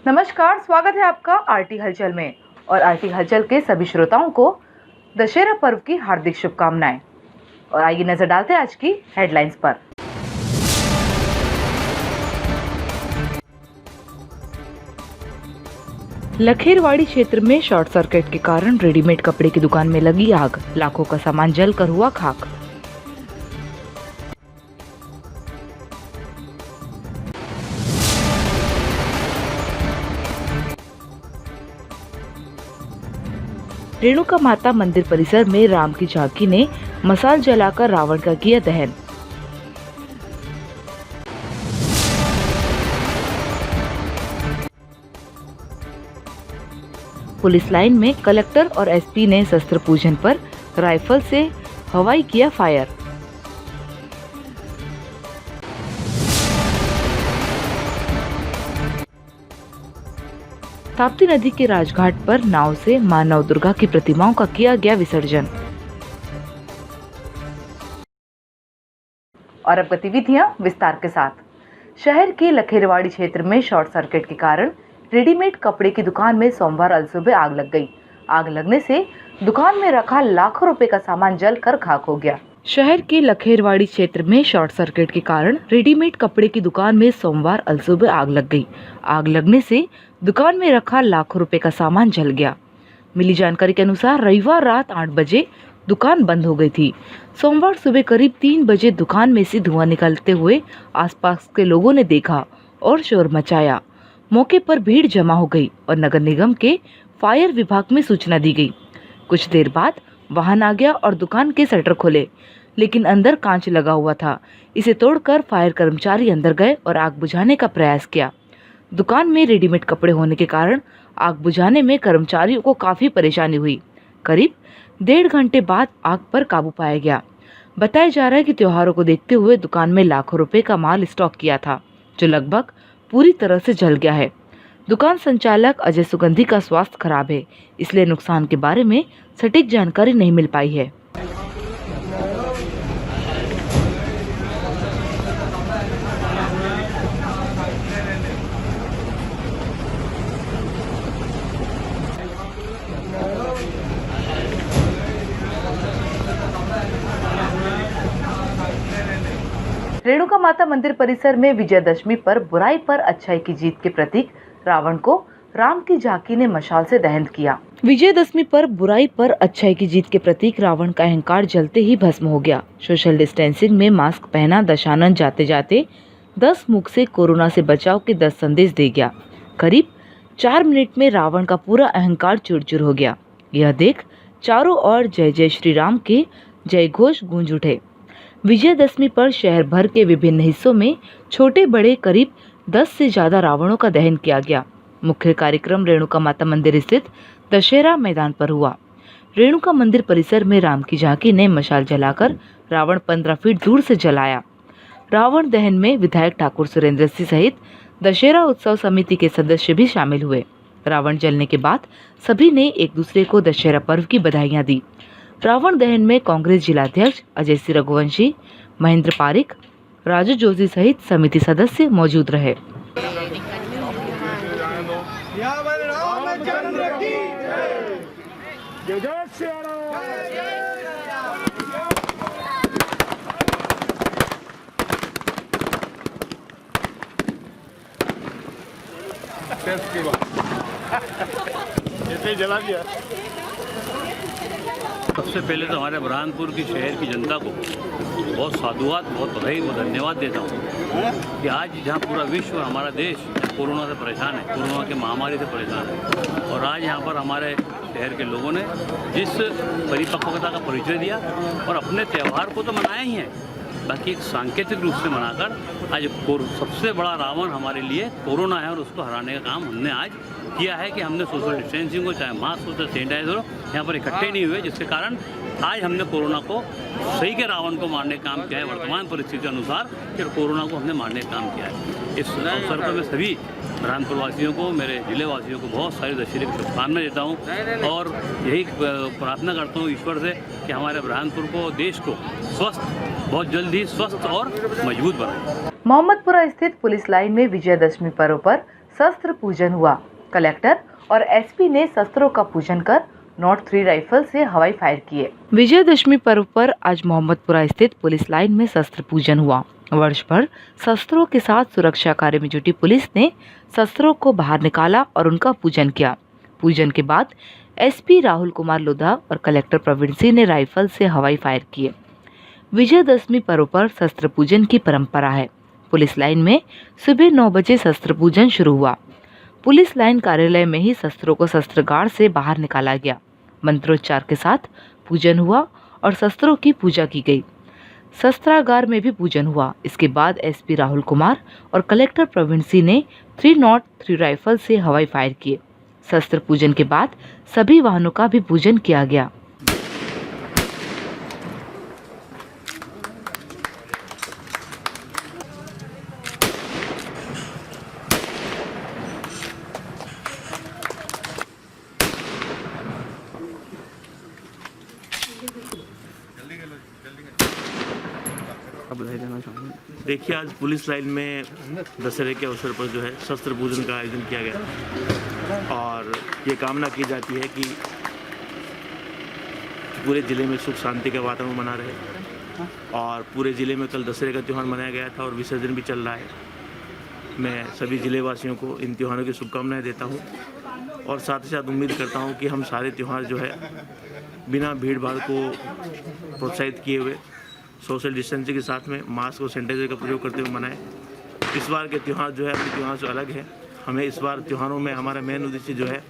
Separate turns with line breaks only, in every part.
नमस्कार, स्वागत है आपका आरटी हलचल में। और आरटी हलचल के सभी श्रोताओं को दशहरा पर्व की हार्दिक शुभकामनाएं। और आइए नजर डालते हैं आज की हेडलाइंस पर। लखेरवाड़ी क्षेत्र में शॉर्ट सर्किट के कारण रेडीमेड कपड़े की दुकान में लगी आग, लाखों का सामान जलकर हुआ खाक। रेणुका माता मंदिर परिसर में राम की झांकी ने मसाल जलाकर रावण का किया दहन। पुलिस लाइन में कलेक्टर और एसपी ने शस्त्र पूजन पर राइफल से हवाई किया फायर। ताप्ती नदी के राजघाट पर नाव से मां नवदुर्गा की प्रतिमाओं का किया गया विसर्जन। और अब गतिविधियां विस्तार के साथ। शहर के लखेरवाड़ी क्षेत्र में शॉर्ट सर्किट के कारण रेडीमेड कपड़े की दुकान में सोमवार अलसुबह आग लग गई। आग लगने से दुकान में रखा लाखों रुपए का सामान जलकर खाक हो गया। शहर के लखेरवाड़ी क्षेत्र में शॉर्ट सर्किट के कारण रेडीमेड कपड़े की दुकान में सोमवार अलसुबह आग लग गई। आग लगने से दुकान में रखा लाखों रुपए का सामान जल गया। मिली जानकारी के अनुसार रविवार रात 8 बजे दुकान बंद हो गई थी। सोमवार सुबह करीब 3 बजे दुकान में से धुआं निकलते हुए आसपास के लोगों ने देखा और शोर मचाया। मौके पर भीड़ जमा हो गई और नगर निगम के फायर विभाग में सूचना दी गई। कुछ देर बाद वाहन आ गया और दुकान के शटर खोले, लेकिन अंदर कांच लगा हुआ था। इसे तोड़कर फायर कर्मचारी अंदर गए और आग बुझाने का प्रयास किया। दुकान में रेडीमेड कपड़े होने के कारण आग बुझाने में कर्मचारियों को काफी परेशानी हुई। करीब 1.5 घंटे बाद आग पर काबू पाया गया। बताया जा रहा है कि त्योहारों को देखते हुए दुकान में लाखों रुपए का माल स्टॉक किया था, जो लगभग पूरी तरह से जल गया है। दुकान संचालक अजय सुगंधी का स्वास्थ्य खराब है, इसलिए नुकसान के बारे में सटीक जानकारी नहीं मिल पाई है। रेणुका माता मंदिर परिसर में विजयदशमी पर बुराई पर अच्छाई की जीत के प्रतीक रावण को राम की झांकी ने मशाल से दहन किया। विजयदशमी पर बुराई पर अच्छाई की जीत के प्रतीक रावण का अहंकार जलते ही भस्म हो गया। सोशल डिस्टेंसिंग में मास्क पहना दशानन जाते जाते 10 मुख से कोरोना से बचाव के 10 संदेश दे गया। करीब 4 मिनट में रावण का पूरा अहंकार चूर-चूर हो गया। यह देख चारों ओर जय जय श्री राम के जय घोष गूंज उठे। विजयदशमी पर शहर भर के विभिन्न हिस्सों में छोटे बड़े करीब 10 से ज्यादा रावणों का दहन किया गया। मुख्य कार्यक्रम रेणुका माता मंदिर स्थित दशहरा मैदान पर हुआ। रेणुका मंदिर परिसर में राम की झांकी ने मशाल जलाकर रावण 15 फीट दूर से जलाया। रावण दहन में विधायक ठाकुर सुरेंद्र सिंह सहित दशहरा उत्सव समिति के सदस्य भी शामिल हुए। रावण जलने के बाद सभी ने एक दूसरे को दशहरा पर्व की बधाइयां दी। रावण दहन में कांग्रेस जिलाध्यक्ष अजय सिंह रघुवंशी, महेंद्र पारिक, राजू जोशी सहित समिति सदस्य मौजूद रहे।
जला दिया। सबसे पहले तो हमारे बुरहानपुर की शहर की जनता को बहुत साधुवाद, बहुत बधाई, बहुत धन्यवाद देता हूँ कि आज जहाँ पूरा विश्व और हमारा देश कोरोना से परेशान है, कोरोना की महामारी से परेशान है, और आज यहाँ पर हमारे शहर के लोगों ने जिस परिपक्वता का परिचय दिया और अपने त्यौहार को तो मनाया ही है, बाकी एक सांकेतिक रूप से मनाकर आज सबसे बड़ा रावण हमारे लिए कोरोना है और उसको हराने का काम हमने आज किया है कि हमने सोशल डिस्टेंसिंग को, चाहे मास्क हो चाहे सैनिटाइजर हो, यहाँ पर इकट्ठे नहीं हुए, जिसके कारण आज हमने कोरोना को सही के रावण को मारने का काम किया है। वर्तमान परिस्थिति के अनुसार फिर कोरोना को हमने मारने का काम किया है। इस अवसर पर मैं सभी बुरहानपुर वासियों को, मेरे जिले वासियों को बहुत सारी दशहरे की शुभकामनाएं देता हूँ और यही प्रार्थना करता हूँ ईश्वर से कि हमारे बुरहानपुर को, देश को स्वस्थ, बहुत जल्द ही स्वस्थ और मजबूत बनाए।
मोहम्मदपुरा स्थित पुलिस लाइन में विजयदशमी पर्व पर शस्त्र पूजन हुआ। कलेक्टर और एसपी ने शस्त्रों का पूजन कर नॉट 3 राइफल से हवाई फायर किए। विजयदशमी पर्व पर आज मोहम्मदपुरा स्थित पुलिस लाइन में शस्त्र पूजन हुआ। वर्ष भर शस्त्रों के साथ सुरक्षा कार्य में जुटी पुलिस ने शस्त्रों को बाहर निकाला और उनका पूजन किया। पूजन के बाद एसपी राहुल कुमार लोधा और कलेक्टर प्रवीण सिंह ने राइफल से हवाई फायर किए। विजयदशमी पर्व पर शस्त्र पूजन की परंपरा है। पुलिस लाइन में सुबह 9 बजे शस्त्र पूजन शुरू हुआ। पुलिस लाइन कार्यालय में ही शस्त्रों को शस्त्रागार से बाहर निकाला गया। मंत्रोच्चार के साथ पूजन हुआ और शस्त्रों की पूजा की गई। शस्त्रागार में भी पूजन हुआ। इसके बाद एसपी राहुल कुमार और कलेक्टर प्रवीण सिंह ने 303 राइफल से हवाई फायर किए। शस्त्र पूजन के बाद सभी वाहनों का भी पूजन किया गया।
देखिए, आज पुलिस लाइन में दशहरे के अवसर पर जो है शस्त्र पूजन का आयोजन किया गया और ये कामना की जाती है कि पूरे ज़िले में सुख शांति का वातावरण बना रहे। और पूरे ज़िले में कल दशहरे का त्यौहार मनाया गया था और विसर्जन भी चल रहा है। मैं सभी ज़िले वासियों को इन त्योहारों की शुभकामनाएं देता हूं और साथ ही साथ उम्मीद करता हूं कि हम सारे त्यौहार जो है बिना भीड़ भाड़ को प्रोत्साहित किए हुए सोशल डिस्टेंसिंग के साथ में मास्क और सैनिटाइजर का प्रयोग करते हुए मनाएं। इस बार के त्यौहार जो है अपने त्यौहार से अलग है। हमें इस बार त्योहारों में हमारा मेन उद्देश्य जो है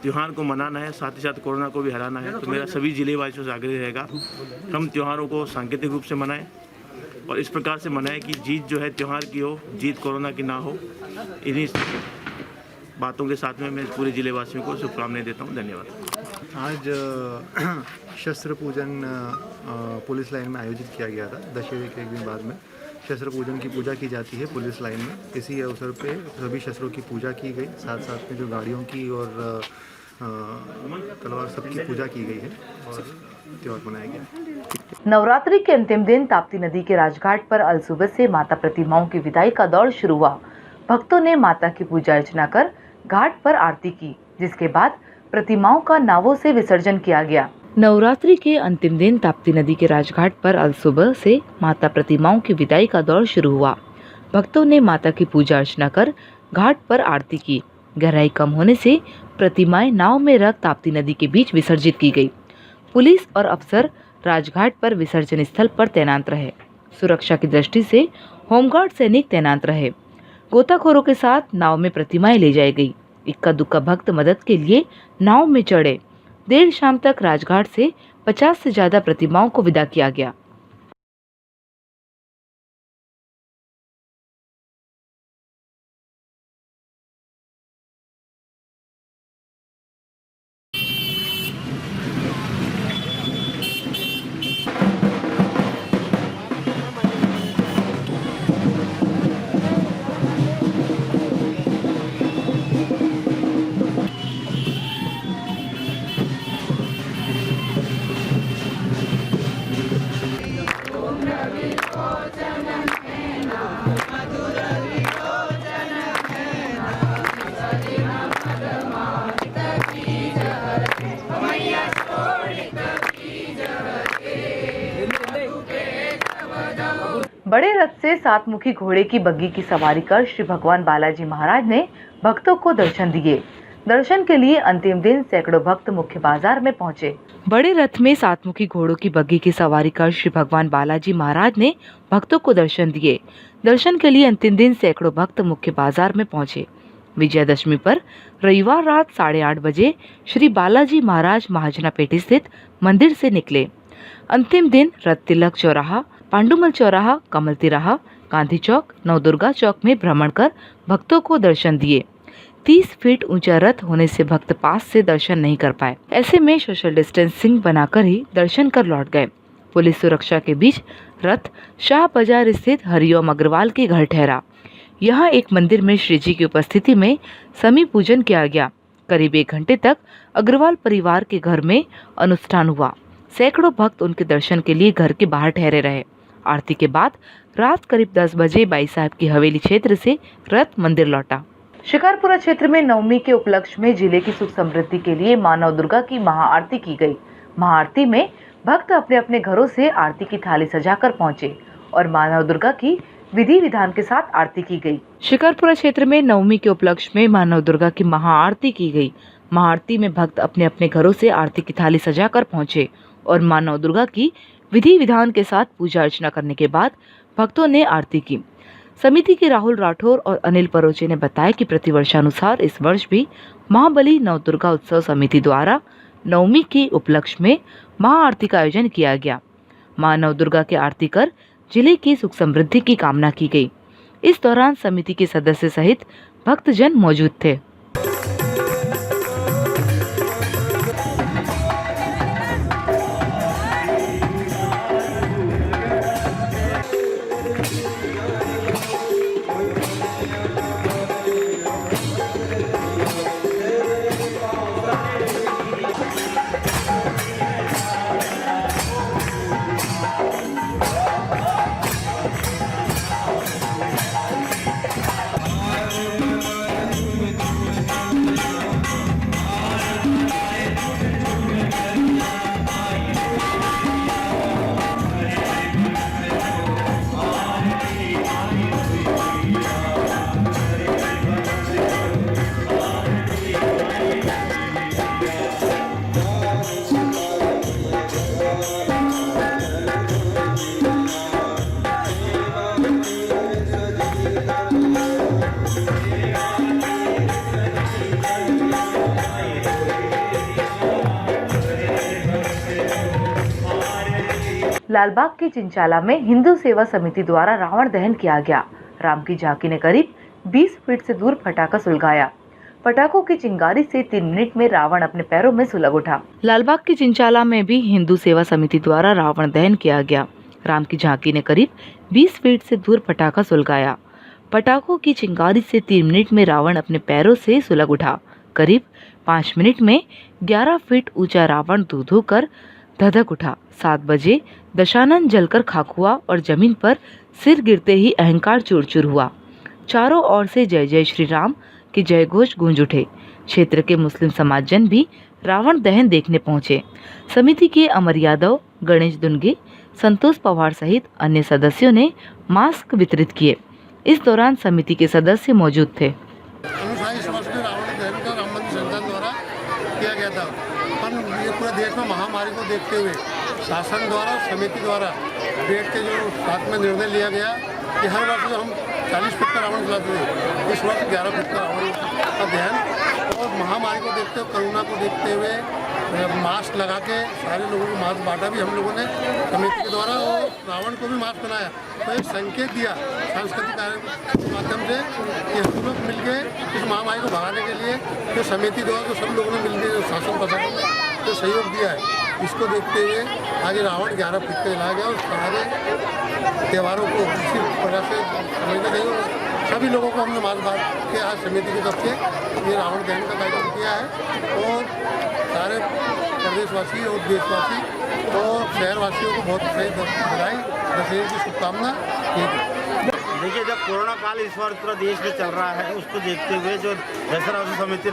त्यौहार को मनाना है, साथ ही साथ कोरोना को भी हराना है। तो मेरा सभी जिले वासियों से आग्रह रहेगा हम त्योहारों को सांकेतिक रूप से मनाएं और इस प्रकार से मनाएं कि जीत जो है त्यौहार की हो, जीत कोरोना की ना हो। इन्हीं बातों के साथ में मैं पूरे जिले वासियों को शुभकामनाएं देता हूँ। धन्यवाद।
आज शस्त्र पूजन पुलिस लाइन में आयोजित किया गया था। दशहरे के एक दिन बाद में शस्त्र पूजन की पूजा की जाती है पुलिस लाइन में। इसी अवसर पे सभी शस्त्रों की पूजा की गई, साथ साथ में जो गाड़ियों की और तलवार सबकी पूजा की गई है और त्योहार मनाया गया।
नवरात्रि के अंतिम दिन ताप्ती नदी के राजघाट पर अल सुबह से माता प्रतिमाओं की विदाई का दौर शुरू हुआ। भक्तों ने माता की पूजा अर्चना कर घाट पर आरती की, जिसके बाद प्रतिमाओं का नावों से विसर्जन किया गया। नवरात्रि के अंतिम दिन ताप्ती नदी के राजघाट पर अल सुबह से माता प्रतिमाओं की विदाई का दौर शुरू हुआ। भक्तों ने माता की पूजा अर्चना कर घाट पर आरती की। गहराई कम होने से प्रतिमाएं नाव में रख ताप्ती नदी के बीच विसर्जित की गई। पुलिस और अफसर राजघाट पर विसर्जन स्थल पर तैनात रहे। सुरक्षा की दृष्टि से होमगार्ड सैनिक तैनात रहे। गोताखोरों के साथ नाव में प्रतिमाएं ले जाई गई। इक्का दुक्का भक्त मदद के लिए नाव में चढ़े। देर शाम तक राजघाट से 50 से ज्यादा प्रतिमाओं को विदा किया गया। बड़े रथ से 7 मुखी घोड़े की बग्गी की सवारी कर श्री भगवान बालाजी महाराज ने भक्तों को दर्शन दिए। दर्शन के लिए अंतिम दिन सैकड़ों भक्त मुख्य बाजार में पहुंचे। बड़े रथ में 7 मुखी घोड़ों की बग्गी की सवारी कर श्री भगवान बालाजी महाराज ने भक्तों को दर्शन दिए। दर्शन के लिए अंतिम दिन सैकड़ों भक्त मुख्य बाजार में पहुंचे। विजयदशमी पर रविवार रात 8:30 बजे श्री बालाजी महाराज महाजनापेटी स्थित मंदिर से निकले। अंतिम दिन रथ तिलक चौराहा, पांडुमल चौराहा, कमल तिराहा, गांधी चौक, नवदुर्गा चौक में भ्रमण कर भक्तों को दर्शन दिए। 30 फीट ऊंचा रथ होने से भक्त पास से दर्शन नहीं कर पाए। ऐसे में सोशल डिस्टेंसिंग बनाकर ही दर्शन कर लौट गए। पुलिस सुरक्षा के बीच रथ शाह बाजार स्थित हरिओम अग्रवाल के घर ठहरा। यहाँ एक मंदिर में श्री जी की उपस्थिति में समी पूजन किया गया। करीब 1 घंटे तक अग्रवाल परिवार के घर में अनुष्ठान हुआ। सैकड़ों भक्त उनके दर्शन के लिए घर के बाहर ठहरे रहे। आरती के बाद रात करीब 10 बजे बाई साहब की हवेली क्षेत्र से रथ मंदिर लौटा। शिकारपुरा क्षेत्र में नवमी के उपलक्ष्य में जिले की सुख समृद्धि के लिए मां नव दुर्गा की महाआरती की गई। महाआरती में भक्त अपने अपने घरों से आरती की थाली सजाकर पहुंचे और मां नव दुर्गा की विधि विधान के साथ आरती की गई। शिकारपुरा क्षेत्र में नवमी के उपलक्ष्य में मां नव दुर्गा की महाआरती की गई। महाआरती में भक्त अपने अपने घरों से आरती की थाली सजाकर पहुंचे और मां नव दुर्गा की विधि विधान के साथ पूजा अर्चना करने के बाद भक्तों ने आरती की। समिति के राहुल राठौर और अनिल परोचे ने बताया कि प्रतिवर्षानुसार इस वर्ष भी महाबली नव दुर्गा उत्सव समिति द्वारा नवमी के उपलक्ष्य में महाआरती का आयोजन किया गया। मां नव दुर्गा की आरती कर जिले की सुख समृद्धि की कामना की गई। इस दौरान समिति के सदस्य सहित भक्तजन मौजूद थे। लालबाग के चिंचाला में हिंदू सेवा समिति द्वारा रावण दहन किया गया। राम की झांकी ने करीब 20 फीट से दूर पटाखा सुलगाया। पटाखों की चिंगारी से 3 मिनट में रावण अपने पैरों में सुलग उठा। लालबाग के चिंचाला में भी हिंदू सेवा समिति द्वारा रावण दहन किया गया। राम की झांकी ने करीब 20 फीट से दूर पटाखा सुलगाया। पटाखों की चिंगारी से 3 मिनट में रावण अपने पैरों से सुलग उठा। करीब 5 मिनट में 11 फीट ऊंचा रावण धू कर धधक उठा। 7 बजे दशानन जलकर खाक हुआ और जमीन पर सिर गिरते ही अहंकार चूर चूर हुआ। चारों ओर से जय जय श्री राम के जय घोष गूंज उठे। क्षेत्र के मुस्लिम समाजजन भी रावण दहन देखने पहुंचे। समिति के अमर यादव, गणेश दुनगे, संतोष पवार सहित अन्य सदस्यों ने मास्क वितरित किए। इस दौरान समिति के सदस्य मौजूद थे।
अनुसारी समाज में रावण दहन का राम मंदिर संचालन द्वारा किया गया था, पर ये पूरे देश में महामारी को देखते हुए शासन द्वारा, समिति द्वारा बैठ के जो साथ में निर्णय लिया गया कि हर वर्ष जो हम 40 फीट का रावण जलाते थे, इस वर्ष 11 फीट का रावण का दहन, और महामारी को देखते हुए, कोरोना को देखते हुए मास्क लगा के सारे लोगों को मास्क बांटा भी हम लोगों ने समिति के द्वारा, और रावण को भी मास्क बनाया। तो एक संकेत दिया सांस्कृतिक कार्यक्रम के माध्यम से कि हम लोग मिलकर इस महामारी को भगाने के लिए जो समिति द्वारा जो सब लोगों ने मिलकर शासन प्रशासन को सहयोग दिया है, इसको देखते हुए आज रावण 11 फीट का जलाया गया और सारे त्योहारों को इसी प्रकार से समझना चाहिए। और सभी लोगों को हमने मास्क बांट के आज समिति की तरफ से ये रावण दहन का कार्यक्रम किया है, और सारे प्रदेशवासी और देशवासी और शहरवासियों को बहुत सही बधाई, दशहरे की शुभकामना।
देखिए, जब कोरोना काल इस बार पूरा देश में चल रहा है, उसको देखते हुए जो दशहरा उत्सव समिति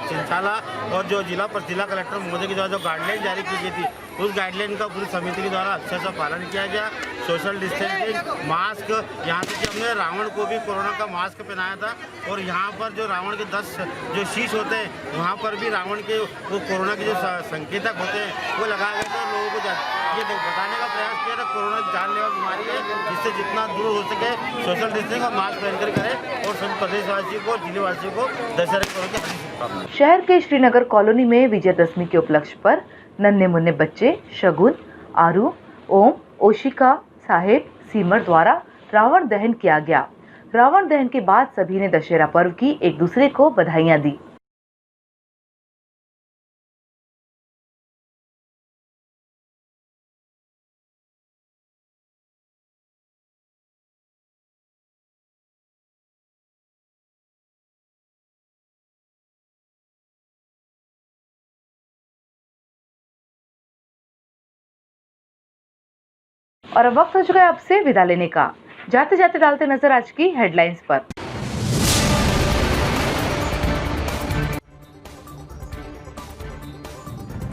चिंचाला और जो जिला कलेक्टर महोदय के द्वारा जो गाइडलाइन जारी की गई थी, उस गाइडलाइन का पूरी समिति के द्वारा अच्छे से पालन किया गया। सोशल डिस्टेंसिंग, मास्क, यहाँ तक कि हमने रावण को भी कोरोना का मास्क पहनाया था, और यहाँ पर जो रावण के 10 जो शीश होते हैं, वहाँ पर भी रावण के वो कोरोना के जो संकेतक होते हैं वो लगाए गए थे। लोगों को ये बताने का प्रयास किया था कोरोना जानलेवा बीमारी है, जिससे जितना दूर हो सके सोशल डिस्टेंसिंग और मास्क पहनकर करें, और सभी प्रदेशवासियों को, जिलेवासियों को दशहरे की शुभकामनाएं।
शहर के श्रीनगर कॉलोनी में विजयदशमी के उपलक्ष्य पर नन्हे मुन्ने बच्चे शगुन, आरू, ओम, ओशिका, साहेब, सीमर द्वारा रावण दहन किया गया। रावण दहन के बाद सभी ने दशहरा पर्व की एक दूसरे को बधाइयां दी। और अब वक्त हो चुका है आपसे विदा लेने का। जाते जाते डालते नजर आज की हेडलाइंस पर।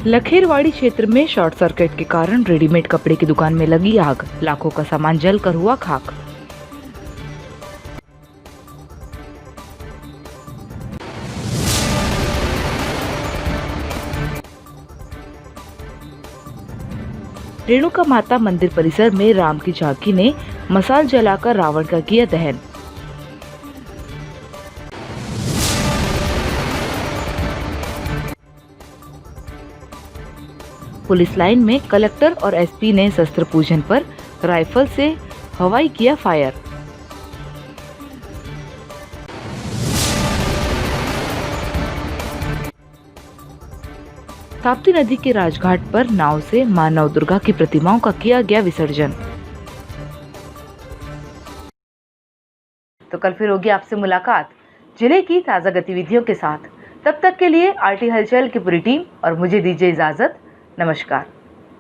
लखेरवाड़ी क्षेत्र में शॉर्ट सर्किट के कारण रेडीमेड कपड़े की दुकान में लगी आग, लाखों का सामान जलकर हुआ खाक। रेणुका माता मंदिर परिसर में राम की झांकी ने मसाल जलाकर रावण का किया दहन। पुलिस लाइन में कलेक्टर और एसपी ने शस्त्र पूजन पर राइफल से हवाई किया फायर। ताप्ती नदी के राजघाट पर नाव से मां नव दुर्गा की प्रतिमाओं का किया गया विसर्जन। तो कल फिर होगी आपसे मुलाकात जिले की ताजा गतिविधियों के साथ। तब तक के लिए आरटी हलचल की पूरी टीम और मुझे दीजिए इजाजत। नमस्कार।